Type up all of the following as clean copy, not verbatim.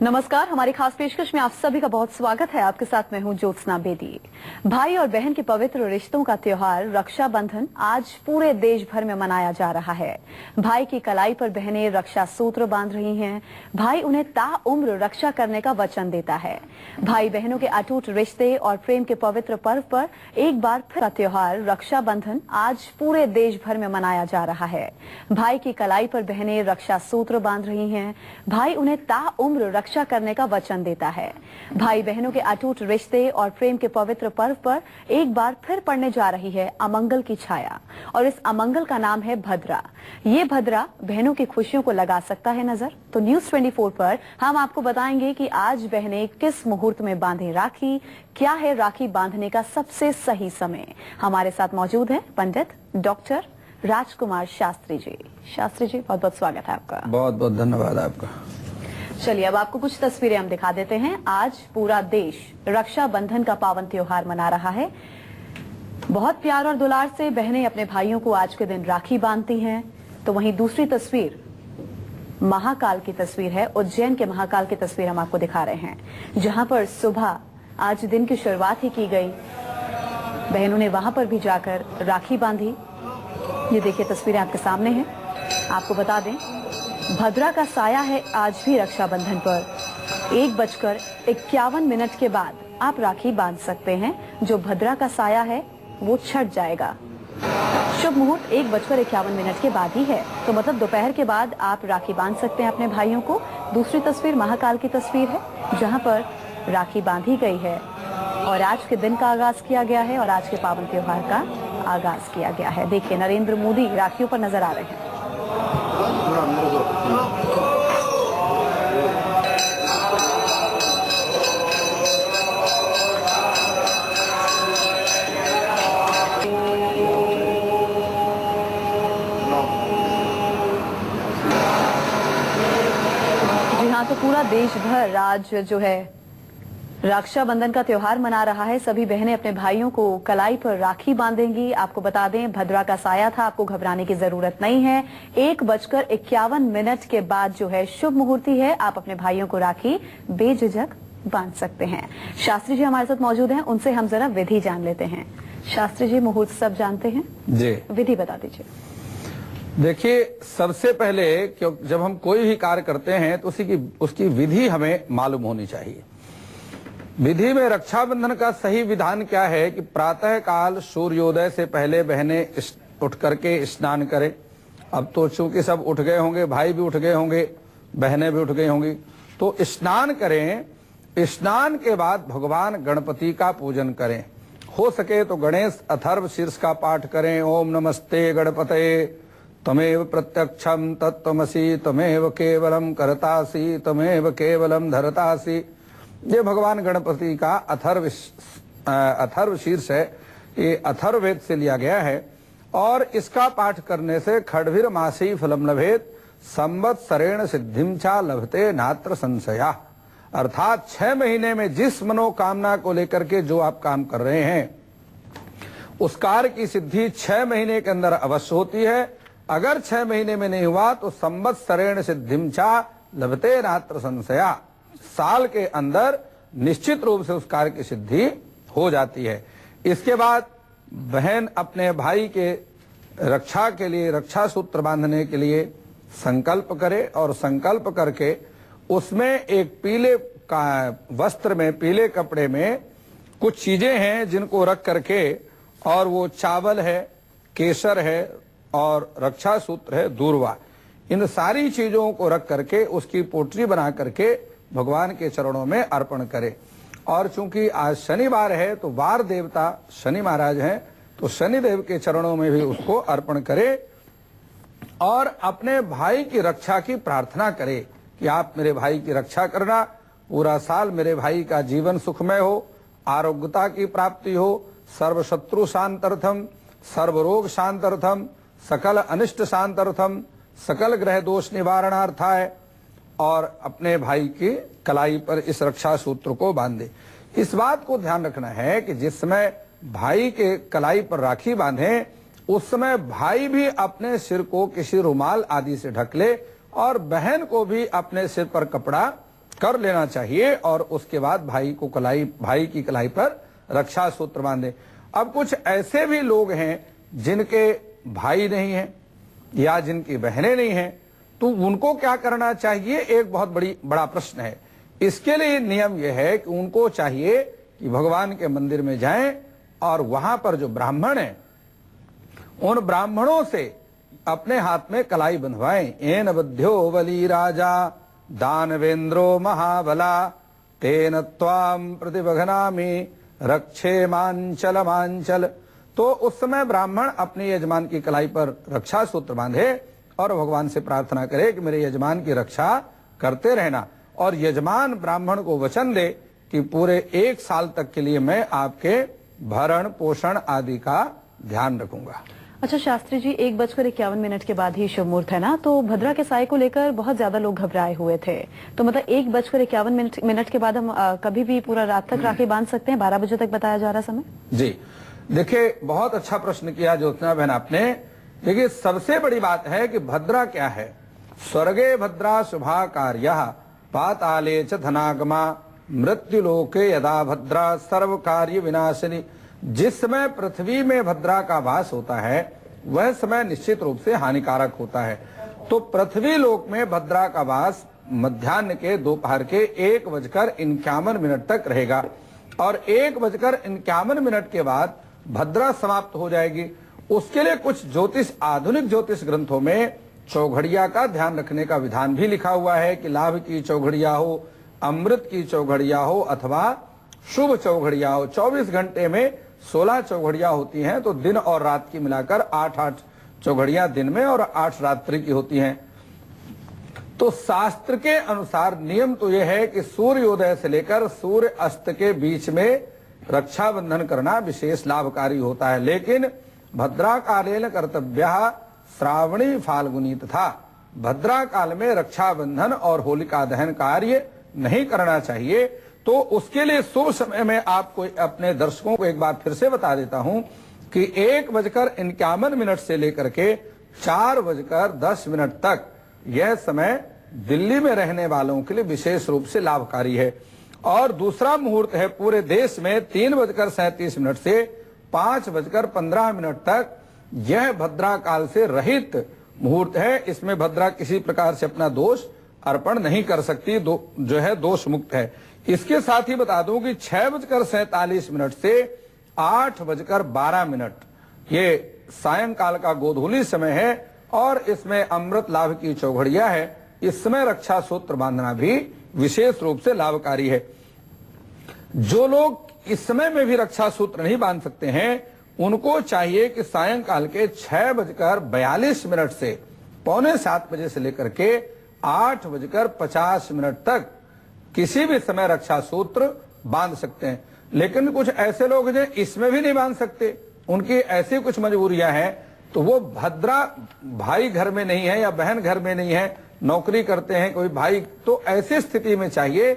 नमस्कार, हमारी खास पेशकश में आप सभी का बहुत स्वागत है। आपके साथ मैं हूं ज्योत्सना बेदी। भाई और बहन के पवित्र रिश्तों का त्योहार रक्षाबंधन आज पूरे देश भर में मनाया जा रहा है। भाई की कलाई पर बहनें रक्षा सूत्र बांध रही हैं। भाई उन्हें ताउम्र रक्षा करने का वचन देता है। भाई बहनों के अटूट रिश्ते और प्रेम के पवित्र पर्व पर एक बार फिर का त्योहार रक्षाबंधन आज पूरे देश भर में मनाया जा रहा है। भाई की कलाई पर बहनें रक्षा सूत्र बांध रही हैं। भाई उन्हें ताउम्र रक्षा करने का वचन देता है। भाई बहनों के अटूट रिश्ते और प्रेम के पवित्र पर्व पर एक बार फिर पड़ने जा रही है अमंगल की छाया, और इस अमंगल का नाम है भद्रा। ये भद्रा बहनों की खुशियों को लगा सकता है नजर। तो न्यूज़ 24 पर हम आपको बताएंगे कि आज बहनें किस मुहूर्त में बांधे राखी, क्या है राखी बांधने का सबसे सही समय। हमारे साथ मौजूद है पंडित डॉक्टर राजकुमार शास्त्री जी। शास्त्री जी, बहुत बहुत स्वागत है आपका। बहुत बहुत धन्यवाद आपका। चलिए, अब आपको कुछ तस्वीरें हम दिखा देते हैं। आज पूरा देश रक्षाबंधन का पावन त्योहार मना रहा है। बहुत प्यार और दुलार से बहनें अपने भाइयों को आज के दिन राखी बांधती हैं। तो वहीं दूसरी तस्वीर महाकाल की तस्वीर है। उज्जैन के महाकाल की तस्वीर हम आपको दिखा रहे हैं, जहां पर सुबह आज दिन की शुरुआत ही की गई। बहनों ने वहां पर भी जाकर राखी बांधी। ये देखिए, तस्वीरें आपके सामने हैं। आपको बता दें, भद्रा का साया है आज भी रक्षाबंधन पर। 1:51 के बाद आप राखी बांध सकते हैं। जो भद्रा का साया है वो छट जाएगा। शुभ मुहूर्त 1:51 के बाद ही है, तो मतलब दोपहर के बाद आप राखी बांध सकते हैं अपने भाइयों को। दूसरी तस्वीर महाकाल की तस्वीर है, जहां पर राखी बांधी गई है और आज के दिन का आगाज किया गया है और आज के पावन त्योहार का आगाज किया गया है। देखिए, नरेंद्र मोदी राखियों पर नजर आ रहे हैं। जी हाँ, तो पूरा देश भर आज जो है रक्षाबंधन का त्योहार मना रहा है। सभी बहनें अपने भाइयों को कलाई पर राखी बांधेंगी। आपको बता दें, भद्रा का साया था, आपको घबराने की जरूरत नहीं है। 1:51 के बाद जो है शुभ मुहूर्ती है। आप अपने भाइयों को राखी बेझिझक बांध सकते हैं। शास्त्री जी हमारे साथ मौजूद हैं, उनसे हम जरा विधि जान लेते हैं। शास्त्री जी, मुहूर्त सब जानते हैं जी, विधि बता दीजिए। देखिए, सबसे पहले जब हम कोई भी कार्य करते हैं तो उसकी विधि हमें मालूम होनी चाहिए। विधि में रक्षाबंधन का सही विधान क्या है कि प्रातः काल सूर्योदय से पहले बहनें उठ करके स्नान करें। अब तो चूंकि सब उठ गए होंगे, भाई भी उठ गए होंगे, बहनें भी उठ गई होंगी, तो स्नान करें। स्नान के बाद भगवान गणपति का पूजन करें। हो सके तो गणेश अथर्व शीर्ष का पाठ करें। ओम नमस्ते गणपते तमेव प्रत्यक्षम तत्त्वमसि तमेव केवलम करतासि तमेव केवलम धरतासि। ये भगवान गणपति का अथर्व शीर्ष है। ये अथर्ववेद से लिया गया है और इसका पाठ करने से खड्भिर मासी फलम लभेत संवत्सरेण सिद्धिम चा लभते नात्र संशया। अर्थात 6 महीने में जिस मनोकामना को लेकर के जो आप काम कर रहे हैं, उस कार्य की सिद्धि 6 महीने के अंदर अवश्य होती है। अगर 6 महीने में नहीं हुआ तो संवत्सरेण सिद्धिम चा लभते नात्र संशया। साल के अंदर निश्चित रूप से उस कार्य की सिद्धि हो जाती है। इसके बाद बहन अपने भाई के रक्षा के लिए, रक्षा सूत्र बांधने के लिए संकल्प करे और संकल्प करके उसमें एक पीले का वस्त्र में, पीले कपड़े में कुछ चीजें हैं जिनको रख करके, और वो चावल है, केसर है और रक्षा सूत्र है, दूर्वा, इन सारी चीजों को रख करके उसकी पोटली बना करके भगवान के चरणों में अर्पण करें। और चूंकि आज शनिवार है तो वार देवता शनि महाराज हैं, तो शनिदेव के चरणों में भी उसको अर्पण करें और अपने भाई की रक्षा की प्रार्थना करें कि आप मेरे भाई की रक्षा करना, पूरा साल मेरे भाई का जीवन सुखमय हो, आरोग्यता की प्राप्ति हो, सर्व शत्रु शांत्यर्थम, सर्व रोग शांत्यर्थम, सकल अनिष्ट शांत्यर्थम, सकल ग्रह दोष निवारणार्थाय, और अपने भाई की कलाई पर इस रक्षा सूत्र को बांधे। इस बात को ध्यान रखना है कि जिस समय भाई के कलाई पर राखी बांधे, उस समय भाई भी अपने सिर को किसी रुमाल आदि से ढक ले और बहन को भी अपने सिर पर कपड़ा कर लेना चाहिए और उसके बाद भाई की कलाई पर रक्षा सूत्र बांधे। अब कुछ ऐसे भी लोग हैं जिनके भाई नहीं हैं या जिनकी बहनें नहीं हैं, तो उनको क्या करना चाहिए, एक बहुत बड़ा प्रश्न है। इसके लिए नियम यह है कि उनको चाहिए कि भगवान के मंदिर में जाएं और वहां पर जो ब्राह्मण हैं उन ब्राह्मणों से अपने हाथ में कलाई बंधवाएं। एन बध्यो बली राजा दानवेंद्रो महाबला तेन त्वाम प्रतिबघनामि रक्षे मांचल मांचल। तो उस समय ब्राह्मण अपने यजमान की कलाई पर रक्षा सूत्र बांधे और भगवान से प्रार्थना करे कि मेरे यजमान की रक्षा करते रहना, और यजमान ब्राह्मण को वचन दे कि पूरे 1 साल तक के लिए मैं आपके भरण पोषण आदि का ध्यान रखूंगा। अच्छा शास्त्री जी, 1:51 के बाद ही शुभ मुहूर्त है ना, तो भद्रा के साय को लेकर बहुत ज्यादा लोग घबराए हुए थे। तो मतलब 1:51 के बाद हम कभी भी पूरा रात तक राखी बांध सकते हैं? 12 बजे तक बताया जा रहा समय। जी देखिए, बहुत अच्छा प्रश्न किया ज्योत्सना बहन आपने। देखिए, सबसे बड़ी बात है कि भद्रा क्या है। स्वर्गे भद्रा शुभा कार्या पाताले च धनागमा मृत्युलोके यदा भद्रा सर्व कार्य विनाशिनी। जिस समय पृथ्वी में भद्रा का वास होता है वह समय निश्चित रूप से हानिकारक होता है। तो पृथ्वी लोक में भद्रा का वास मध्याह्न के दोपहर के 1:51 तक रहेगा और 1:51 के बाद भद्रा समाप्त हो जाएगी। उसके लिए कुछ आधुनिक ज्योतिष ग्रंथों में चौघड़िया का ध्यान रखने का विधान भी लिखा हुआ है कि लाभ की चौघड़िया हो, अमृत की चौघड़िया हो अथवा शुभ चौघड़िया हो। 24 घंटे में 16 चौघड़िया होती हैं, तो दिन और रात की मिलाकर 8 चौघड़िया दिन में और 8 रात्रि की होती हैं। तो शास्त्र के अनुसार नियम तो यह है कि सूर्योदय से लेकर सूर्य अस्त के बीच में रक्षाबंधन करना विशेष लाभकारी होता है। लेकिन भद्रा कालेन कर्तव्यः श्रावणी फाल्गुनी तथा भद्रा काल में रक्षाबंधन और होलिका दहन कार्य नहीं करना चाहिए। तो उसके लिए शुभ समय में आपको अपने दर्शकों को एक बार फिर से बता देता हूं कि 1:51 से लेकर के 4:10 तक यह समय दिल्ली में रहने वालों के लिए विशेष रूप से लाभकारी है। और दूसरा मुहूर्त है पूरे देश में 3:37 से 5:15 तक। यह भद्रा काल से रहित मुहूर्त है। इसमें भद्रा किसी प्रकार से अपना दोष अर्पण नहीं कर सकती, जो है दोष मुक्त है। इसके साथ ही बता दूं कि 6:47 से 8:12 ये सायंकाल का गोधूली समय है और इसमें अमृत लाभ की चौघड़िया है। इस समय रक्षा सूत्र बांधना भी विशेष रूप से लाभकारी है। जो लोग इस समय में भी रक्षा सूत्र नहीं बांध सकते हैं उनको चाहिए कि सायंकाल के 6:42 से 6:45 बजे से लेकर के 8:50 तक किसी भी समय रक्षा सूत्र बांध सकते हैं। लेकिन कुछ ऐसे लोग हैं इसमें भी नहीं बांध सकते, उनकी ऐसी कुछ मजबूरियां हैं, तो वो भद्रा भाई घर में नहीं है या बहन घर में नहीं है, नौकरी करते हैं कोई भाई, तो ऐसी स्थिति में चाहिए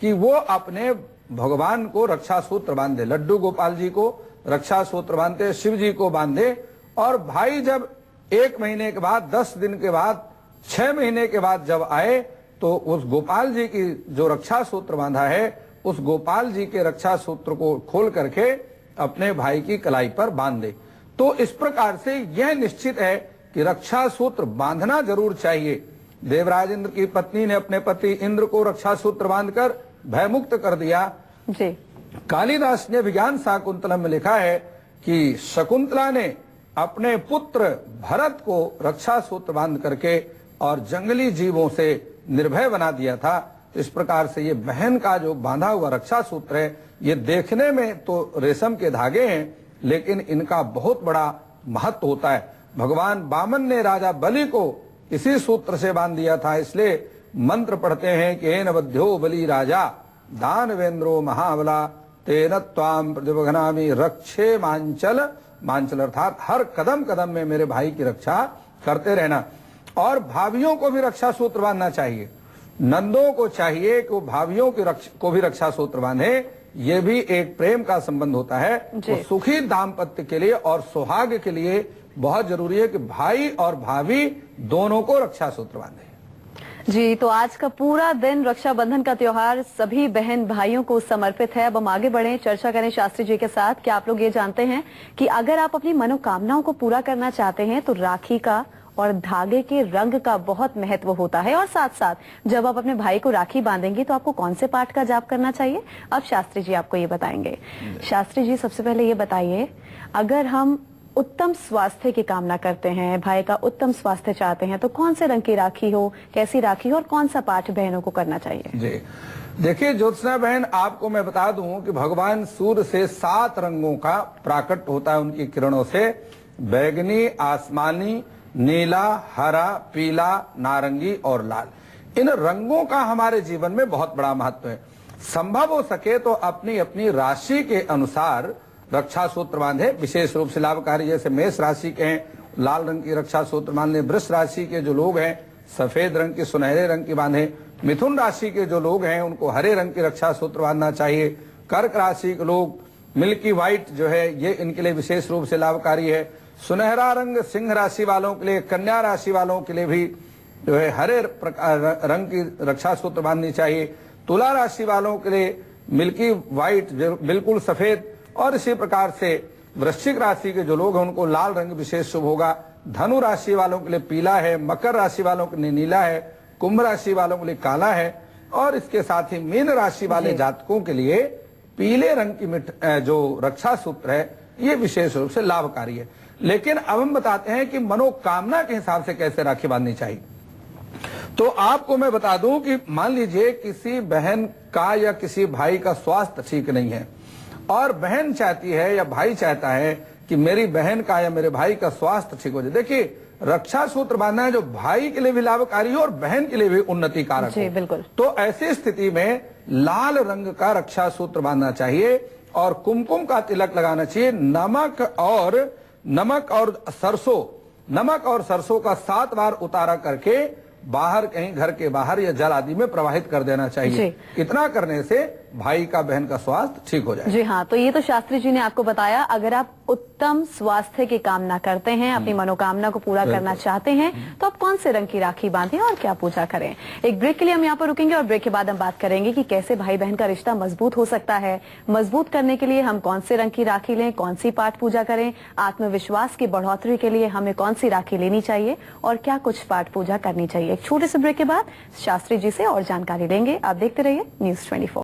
कि वो अपने भगवान को रक्षा सूत्र बांधे। लड्डू गोपाल जी को रक्षा सूत्र बांधे, शिव जी को बांधे, और भाई जब 1 महीने के बाद, 10 दिन के बाद, 6 महीने के बाद जब आए तो उस गोपाल जी की जो रक्षा सूत्र बांधा है उस गोपाल जी के रक्षा सूत्र को खोल करके अपने भाई की कलाई पर बांध दे। तो इस प्रकार से यह निश्चित है कि रक्षा सूत्र बांधना जरूर चाहिए। देवराज इंद्र की पत्नी ने अपने पति इंद्र को रक्षा सूत्र बांधकर भयमुक्त कर दिया। जी। कालिदास ने विज्ञान शाकुंतलम में लिखा है कि शकुंतला ने अपने पुत्र भरत को रक्षा सूत्र बांध करके और जंगली जीवों से निर्भय बना दिया था। इस प्रकार से ये बहन का जो बांधा हुआ रक्षा सूत्र है, ये देखने में तो रेशम के धागे हैं लेकिन इनका बहुत बड़ा महत्व होता है। भगवान वामन ने राजा बलि को इसी सूत्र से बांध दिया था। इसलिए मंत्र पढ़ते हैं कि एन बध्यो बलि राजा दानवेंद्रो महाबला तेन त्वाम प्रतिबघनामि रक्षे मांचल। मांचल अर्थात हर कदम कदम में मेरे भाई की रक्षा करते रहना। और भाभियों को भी रक्षा सूत्र बांधना चाहिए। नंदों को चाहिए कि वो भाभियों को भी रक्षा सूत्र बांधे। ये भी एक प्रेम का संबंध होता है। तो सुखी दाम्पत्य के लिए और सुहाग के लिए बहुत जरूरी है कि भाई और भाभी दोनों को रक्षा सूत्र बांधे। जी, तो आज का पूरा दिन रक्षाबंधन का त्योहार सभी बहन भाइयों को समर्पित है। अब हम आगे बढ़ें, चर्चा करें शास्त्री जी के साथ। क्या आप लोग ये जानते हैं कि अगर आप अपनी मनोकामनाओं को पूरा करना चाहते हैं तो राखी का और धागे के रंग का बहुत महत्व होता है। और साथ साथ जब आप अपने भाई को राखी बांधेंगे तो आपको कौन से पाठ का जाप करना चाहिए, अब शास्त्री जी आपको ये बताएंगे। शास्त्री जी, सबसे पहले ये बताइए, अगर हम उत्तम स्वास्थ्य की कामना करते हैं, भाई का उत्तम स्वास्थ्य चाहते हैं, तो कौन से रंग की राखी हो, कैसी राखी हो और कौन सा पाठ बहनों को करना चाहिए? जी देखिए ज्योत्सना बहन, आपको मैं बता दूं कि भगवान सूर्य से 7 रंगों का प्राकट होता है उनकी किरणों से। बैगनी, आसमानी, नीला, हरा, पीला, नारंगी और लाल। इन रंगों का हमारे जीवन में बहुत बड़ा महत्व है। संभव हो सके तो अपनी अपनी राशि के अनुसार रक्षा सूत्र बांधे, विशेष रूप से लाभकारी। जैसे मेष राशि के हैं, लाल रंग की रक्षा सूत्र बांधे। वृष राशि के जो लोग हैं सफेद रंग की, सुनहरे रंग की बांधे। मिथुन राशि के जो लोग हैं उनको हरे रंग की रक्षा सूत्र बांधना चाहिए। कर्क राशि के लोग मिल्की व्हाइट जो है ये इनके लिए विशेष रूप से लाभकारी है। सुनहरा रंग सिंह राशि वालों के लिए, कन्या राशि वालों के लिए भी जो है हरे रंग की रक्षा सूत्र बांधनी चाहिए। तुला राशि वालों के लिए मिल्की व्हाइट बिल्कुल सफेद, और इसी प्रकार से वृश्चिक राशि के जो लोग हैं उनको लाल रंग विशेष शुभ होगा। धनु राशि वालों के लिए पीला है, मकर राशि वालों के लिए नीला है, कुंभ राशि वालों के लिए काला है, और इसके साथ ही मीन राशि वाले जातकों के लिए पीले रंग की जो रक्षा सूत्र है ये विशेष रूप से लाभकारी है। लेकिन अब हम बताते हैं कि मनोकामना के हिसाब से कैसे राखी बांधनी चाहिए। तो आपको मैं बता दूं कि मान लीजिए किसी बहन का या किसी भाई का स्वास्थ्य ठीक नहीं है और बहन चाहती है या भाई चाहता है कि मेरी बहन का या मेरे भाई का स्वास्थ्य ठीक हो जाए। देखिए रक्षा सूत्र बांधना है जो भाई के लिए भी लाभकारी हो और बहन के लिए भी उन्नति कारक हो। बिल्कुल। तो ऐसी स्थिति में लाल रंग का रक्षा सूत्र बांधना चाहिए और कुमकुम का तिलक लगाना चाहिए। नमक और सरसों का 7 बार उतारा करके बाहर कहीं घर के बाहर या जल आदि में प्रवाहित कर देना चाहिए। इतना करने से भाई का बहन का स्वास्थ्य ठीक हो जाए। जी हाँ, तो ये तो शास्त्री जी ने आपको बताया। अगर आप उत्तम स्वास्थ्य की कामना करते हैं, अपनी मनोकामना को पूरा करना चाहते हैं, तो आप कौन से रंग की राखी बांधें और क्या पूजा करें। एक ब्रेक के लिए हम यहाँ पर रुकेंगे और ब्रेक के बाद हम बात करेंगे कि कैसे भाई बहन का रिश्ता मजबूत हो सकता है। मजबूत करने के लिए हम कौन से रंग की राखी लें, कौन सी पाठ पूजा करें, आत्मविश्वास की बढ़ोतरी के लिए हमें कौन सी राखी लेनी चाहिए और क्या कुछ पाठ पूजा करनी चाहिए। एक छोटे से ब्रेक के बाद शास्त्री जी से और जानकारी लेंगे। आप देखते रहिए News 24।